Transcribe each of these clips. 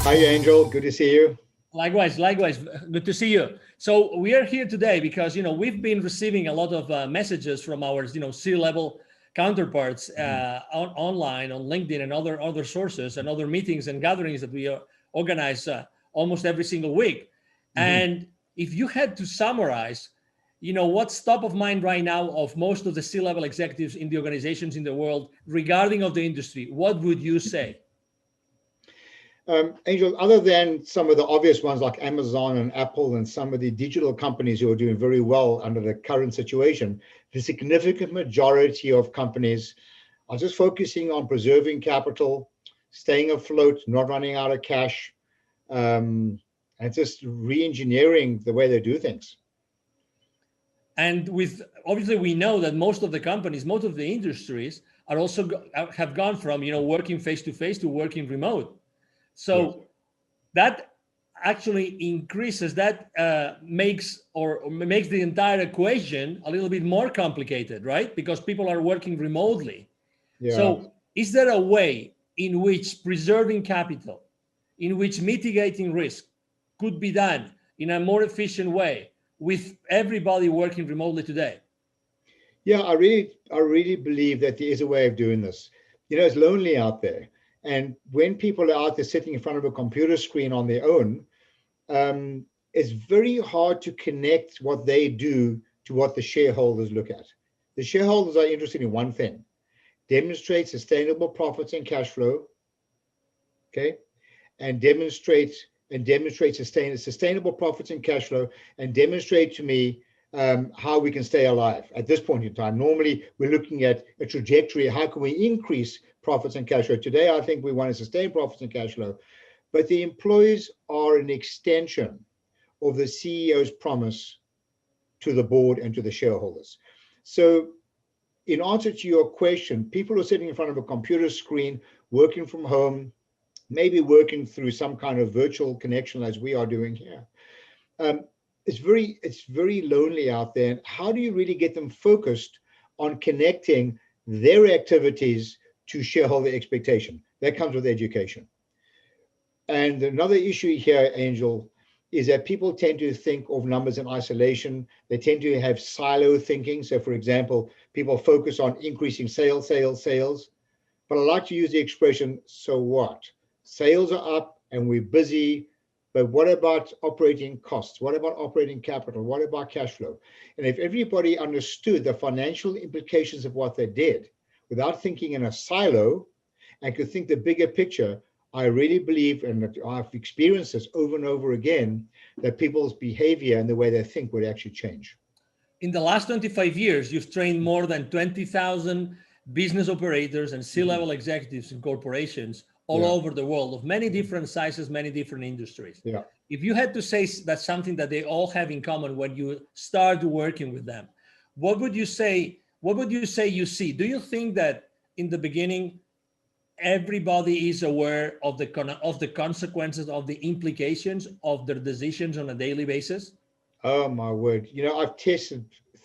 Hi, Angel. Good to see you. Likewise, likewise. Good to see you. So we are here today because we've been receiving a lot of messages from our C-level counterparts online on LinkedIn and other sources and other meetings and gatherings that we organize almost every single week. Mhm. And if you had to summarize, what's top of mind right now of most of the C-level executives in the organizations in the world regarding of the industry, what would you say? Angel, other than some of the obvious ones like Amazon and Apple and some of the digital companies who are doing very well under the current situation, the significant majority of companies are just focusing on preserving capital, staying afloat, not running out of cash, and just re-engineering the way they do things. And with obviously we know that most of the companies, most of the industries are also have gone from working face to face to working remote. Yes. So that actually increases that makes the entire equation a little bit more complicated, right? Because people are working remotely. Yeah. So is there a way in which preserving capital, in which mitigating risk could be done in a more efficient way with everybody working remotely today? Yeah, I really believe that there is a way of doing this. It's lonely out there. And when people are out there sitting in front of a computer screen on their own, it's very hard to connect what they do to what the shareholders look at. The shareholders are interested in one thing: demonstrate sustainable profits and cash flow, okay, and demonstrate sustainable profits and cash flow, and demonstrate to me how we can stay alive at this point in time. Normally, we're looking at a trajectory. How can we increase profits and cash flow? Today, I think we want to sustain profits and cash flow, but the employees are an extension of the CEO's promise to the board and to the shareholders. So, in answer to your question, people are sitting in front of a computer screen, working from home, maybe working through some kind of virtual connection as we are doing here. Um, it's very lonely out there. And how do you really get them focused on connecting their activities to shareholder expectation? That comes with education. And another issue here, Angel, is that people tend to think of numbers in isolation. They tend to have silo thinking. So, for example, people focus on increasing sales, sales, sales. But I like to use the expression, so what? Sales are up and we're busy, but what about operating costs? What about operating capital? What about cash flow? And if everybody understood the financial implications of what they did without thinking in a silo and could think the bigger picture, I really believe, and I've experienced this over and over again, that people's behavior and the way they think would actually change. In the last 25 years, you've trained more than 20,000 business operators and Mhm. C-level executives in corporations all Yeah, over the world of many different sizes, many different industries. yeah. If you had to say that's something that they all have in common when you start working with them, what would you say? What would you say you see? Do you think that in the beginning everybody is aware of the consequences of the implications of their decisions on a daily basis? Oh my word. I've tested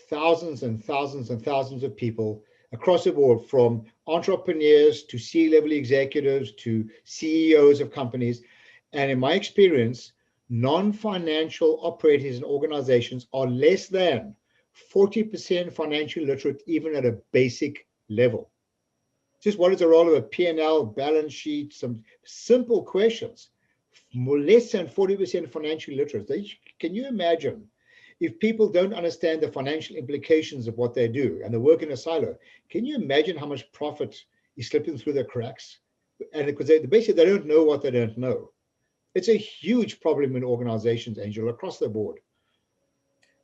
thousands and thousands and thousands of people across the board, from entrepreneurs to C-level executives to CEOs of companies. And in my experience, non-financial operators and organizations are less than 40% financially literate, even at a basic level. Just what is the role of a P&L, balance sheet, some simple questions. More less than 40% financially literate. Can you imagine if people don't understand the financial implications of what they do and they work in a silo? Can you imagine how much profit is slipping through the cracks? And because basically they don't know what they don't know. It's a huge problem in organizations, Angel, across the board.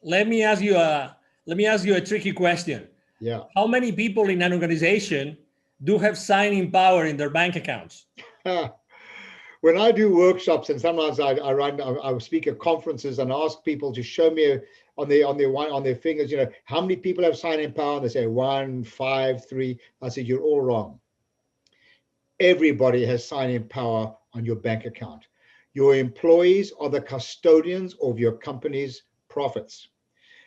Let me ask you a tricky question. Yeah. How many people in an organization do have signing power in their bank accounts? When I do workshops, and sometimes I speak at conferences and ask people to show me on their fingers, how many people have signing power, and they say 1, 5, 3. I said, you're all wrong. Everybody has signing power on your bank account. Your employees are the custodians of your company's profits,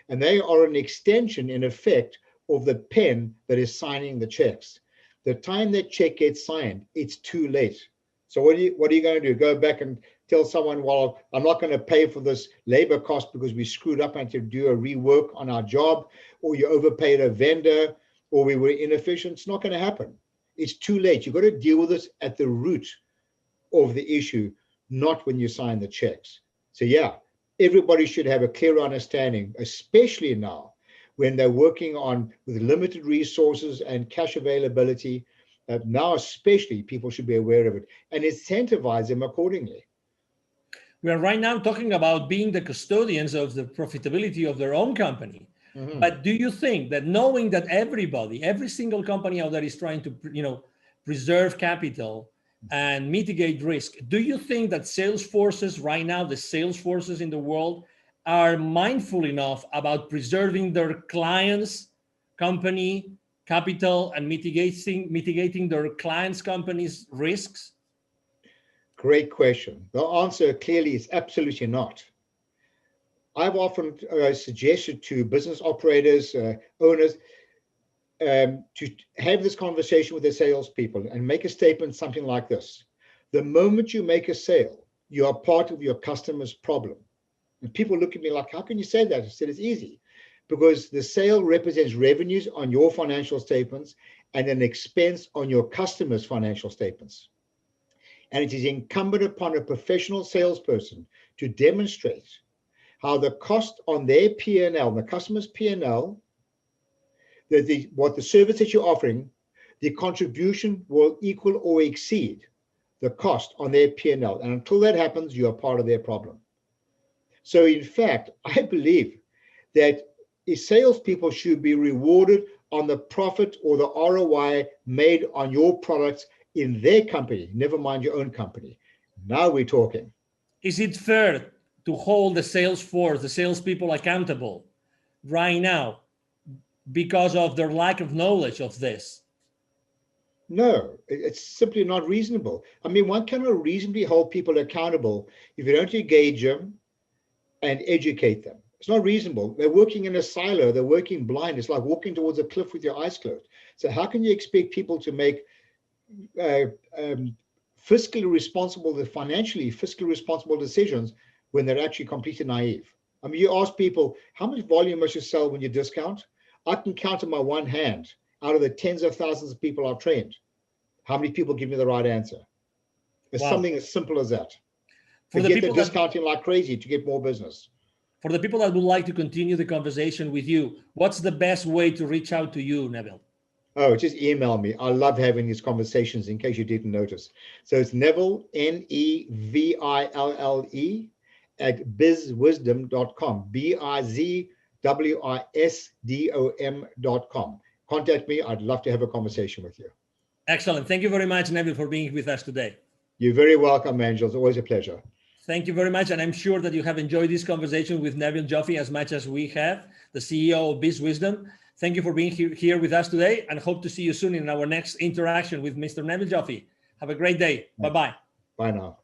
and they are an extension, in effect, of the pen that is signing the checks. The time that check gets signed, it's too late. So what are you going to do? Go back and tell someone, well, I'm not going to pay for this labor cost because we screwed up and had to do a rework on our job, or you overpaid a vendor, or we were inefficient. It's not going to happen. It's too late. You've got to deal with it at the root of the issue, not when you sign the checks. So yeah, everybody should have a clear understanding, especially now when they're working on with limited resources and cash availability. Now especially people should be aware of it and incentivize them accordingly. We are right now talking about being the custodians of the profitability of their own company. Mm-hmm. But do you think that knowing that every single company out there is trying to, preserve capital and mitigate risk, do you think that sales forces right now, the sales forces in the world, are mindful enough about preserving their clients' company capital and mitigating their clients' companies' risks? Great question. The answer clearly is absolutely not. I've often suggested to business operators, owners, to have this conversation with their salespeople and make a statement something like this. The moment you make a sale, you are part of your customer's problem. And people look at me like, how can you say that? I said, it's easy. Because the sale represents revenues on your financial statements and an expense on your customer's financial statements. And it is incumbent upon a professional salesperson to demonstrate how the cost on their P&L, the customer's P&L, what the service that you're offering, the contribution will equal or exceed the cost on their P&L. And until that happens, you are part of their problem. So in fact, I believe that salespeople should be rewarded on the profit or the ROI made on your products in their company, never mind your own company. Now we're talking. Is it fair to hold the sales force, the salespeople accountable right now because of their lack of knowledge of this? No, it's simply not reasonable. I mean, one cannot reasonably hold people accountable if you don't engage them and educate them. It's not reasonable. They're working in a silo. They're working blind. It's like walking towards a cliff with your eyes closed. So how can you expect people to make fiscally responsible decisions when they're actually completely naive? I mean, you ask people, how much volume must you sell when you discount? I can count on my one hand out of the tens of thousands of people I've trained. How many people give me the right answer? It's something as simple as that. For the people discounting like crazy to get more business. For the people that would like to continue the conversation with you, what's the best way to reach out to you, Neville? Oh, just email me. I love having these conversations in case you didn't notice. So it's Neville, Neville, at bizwisdom.com, bizwisdom.com. Contact me. I'd love to have a conversation with you. Excellent. Thank you very much, Neville, for being with us today. You're very welcome, Angel. It's always a pleasure. Thank you very much. And I'm sure that you have enjoyed this conversation with Neville Joffe as much as we have, the CEO of BizWisdom. Thank you for being here with us today, and hope to see you soon in our next interaction with Mr. Neville Joffe. Have a great day. Bye-bye. Bye now.